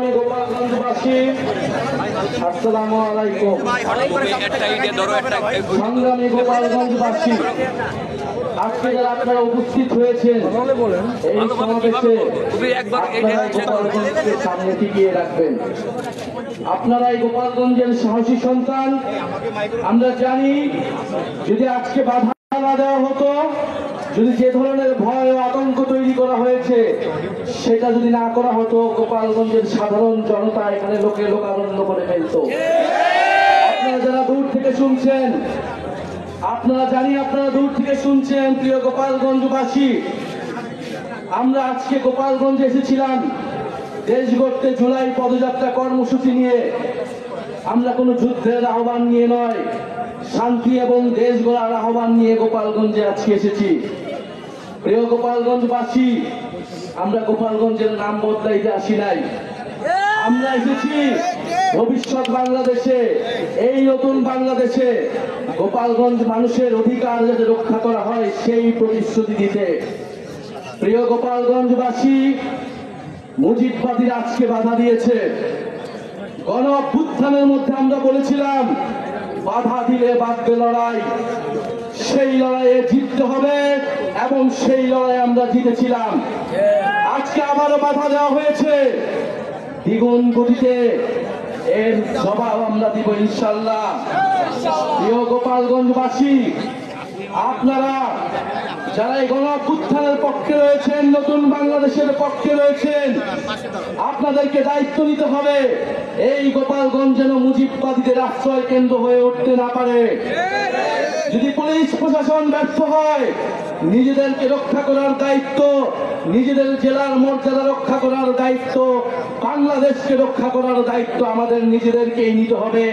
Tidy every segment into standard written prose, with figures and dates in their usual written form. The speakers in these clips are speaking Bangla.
সংগ্রামী গোপালগঞ্জবাসী, আসসালামু আলাইকুম। সংগ্রামী গোপালগঞ্জবাসী, আজকে যারা আপনারা উপস্থিত হয়েছেন এই সমাবেশে, গোপালগঞ্জকে সামনে টিকিয়ে রাখবেন। আপনারা এই গোপালগঞ্জের সাহসী সন্তান। আমরা জানি যদি আজকে বাধা না দেওয়া হতো, যদি যে ধরনের ভয় ও আতঙ্ক তৈরি করা হয়েছে সেটা যদি না করা হতো, গোপালগঞ্জের সাধারণ জনতা এখানে লোকারণ্য করে ফেলত। আপনারা যারা দূর থেকে শুনছেন, আপনারা দূর থেকে শুনছেন, প্রিয় গোপালগঞ্জবাসী, আমরা আজকে গোপালগঞ্জে এসেছিলাম দেশ গড়তে জুলাই পদযাত্রা কর্মসূচি নিয়ে। আমরা কোনো যুদ্ধের আহ্বান নিয়ে নয়, শান্তি এবং দেশ গড়ার আহ্বান নিয়ে গোপালগঞ্জে আজকে এসেছি। প্রিয় গোপালগঞ্জবাসী, আমরা গোপালগঞ্জের নাম বদলাইতে আসি নাই। আমরা এসেছি ভবিষ্যৎ বাংলাদেশে, এই নতুন বাংলাদেশে গোপালগঞ্জ মানুষের অধিকার যাতে রক্ষা করা হয় সেই প্রতিশ্রুতি দিতে। প্রিয় গোপালগঞ্জবাসী, মুজিববাদীরা আজকে বাধা দিয়েছে। গণ অভ্যুত্থানের মধ্যে আমরা বলেছিলাম বাধা দিলে বাঁধবে লড়াই, সেই লড়াইয়ে জিততে হবে এবং সেই লড়াই আমরা জিতেছিলাম। আজকে আবারও বাধা দেওয়া হয়েছে দ্বিগুণ গতিতে, এর জবাব আমরা দিব ইনশাআল্লাহ। প্রিয় গোপালগঞ্জবাসী, আপনারা যারা এই গণ অভ্যুত্থানের পক্ষে রয়েছেন, নতুন বাংলাদেশের পক্ষে রয়েছেন, আপনাদেরকে দায়িত্ব নিতে হবে এই গোপালগঞ্জ যেন মুজিববাদীদের আশ্রয় কেন্দ্র হয়ে উঠতে না পারে। যদি পুলিশ প্রশাসন ব্যর্থ হয়, নিজেদেরকে রক্ষা করার দায়িত্ব, নিজেদের জেলার মর্যাদা রক্ষা করার দায়িত্ব, বাংলাদেশকে রক্ষা করার দায়িত্ব আমাদের নিজেদেরকেই নিতে হবে,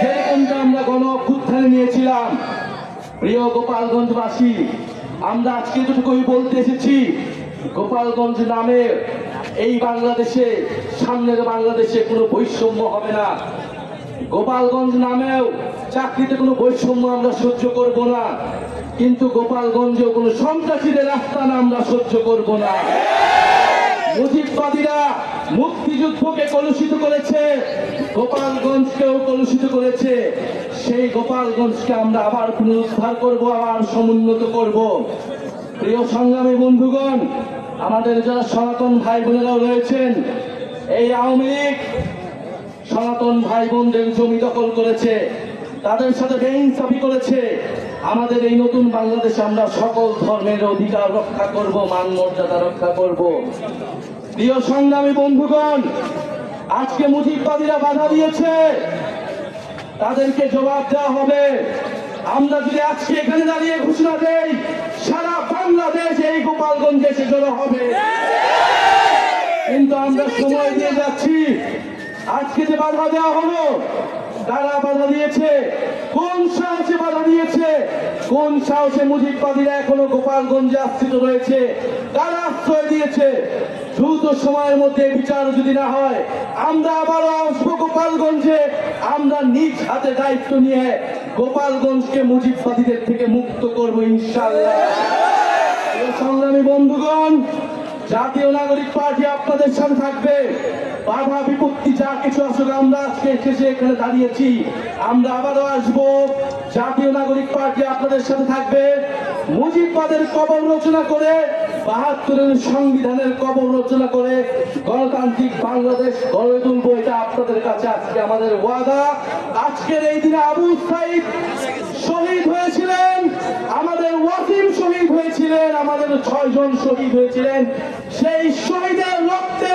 যেরকমটা আমরা গণ অভ্যুত্থানে নিয়েছিলাম। প্রিয় গোপালগঞ্জবাসী, আমরা আজকে যেটুকুই বলতে এসেছি, গোপালগঞ্জ নামে এই বাংলাদেশে, সামনের বাংলাদেশে কোনো বৈষম্য হবে না। গোপালগঞ্জ নামেও চাকরিতে কোনো বৈষম্য আমরা সহ্য করব না, কিন্তু গোপালগঞ্জেও কোনো সন্ত্রাসীদের আস্তানা আমরা সহ্য করব না। মুজিববাদীরা মুক্তিযুদ্ধকে কলুষিত করেছে, গোপালগঞ্জকেও কলুষিত করেছে। সেই গোপালগঞ্জকে আমরা আবার পুনরুদ্ধার করব, আবার সমুন্নত করব। প্রিয় সংগ্রামী বন্ধুগণ, আমাদের যারা সনাতন ভাই বোনেরাও রয়েছেন, এই আওয়ামী লীগ সনাতন ভাই বোনদের জমি দখল করেছে, তাদের সাথে বেইনসাফি করেছে। আমাদের এই নতুন বাংলাদেশে আমরা সকল ধর্মের অধিকার রক্ষা করব, মান মর্যাদা রক্ষা করব। প্রিয় সংগ্রামী বন্ধুগণ, আজকে মুজিববাদীরা বাধা দিয়েছে, তাদেরকে জবাব দেওয়া হবে। আমরা যদি আজকে এখানে দাঁড়িয়ে ঘোষণা দেই, সারা বাংলাদেশ এই গোপালগঞ্জে এসে জড়ো হবে, কিন্তু আমরা সময় দিয়ে যাচ্ছি। আজকে যে বাধা দেওয়া হলো, কারা বাধা দিয়েছে, কোন সাহসে বাধা দিয়েছে, কোন সাহসে মুজিববাদীরা এখনো গোপালগঞ্জে আশ্রিত রয়েছে, কারা আশ্রয় দিয়েছে? দ্রুত সময়ের মধ্যে বিচার যদি না হয়, আমরা আবারও আসবো গোপালগঞ্জে। আমরা নিজ হাতে দায়িত্ব নিয়ে গোপালগঞ্জকে মুজিববাদীদের থেকে মুক্ত করবো ইনশাআল্লাহ। সংগ্রামী বন্ধুগণ, জাতীয় নাগরিক পার্টি আপনাদের সাথে থাকবে। বাধা বিপত্তি যা কিছু আসলে আমরা আজকে এসে এখানে দাঁড়িয়েছি, আমরা আবারও আসবো। জাতীয় নাগরিক পার্টি আপনাদের সাথে থাকবে। মুজিববাদের কবর রচনা করে, ৭২-এর সংবিধানের কবর রচনা করে গণতান্ত্রিক বাংলাদেশ গড়ে তুলবো, এটা আপনাদের কাছে আজকে আমাদের ওয়াদা। আজকের এই দিনে আবু সাইদ শহীদ হয়েছিলেন, আমাদের ওয়াসিম শহীদ হয়েছিলেন, আমাদের ৬ জন শহীদ হয়েছিলেন। সেই শহীদের রক্তে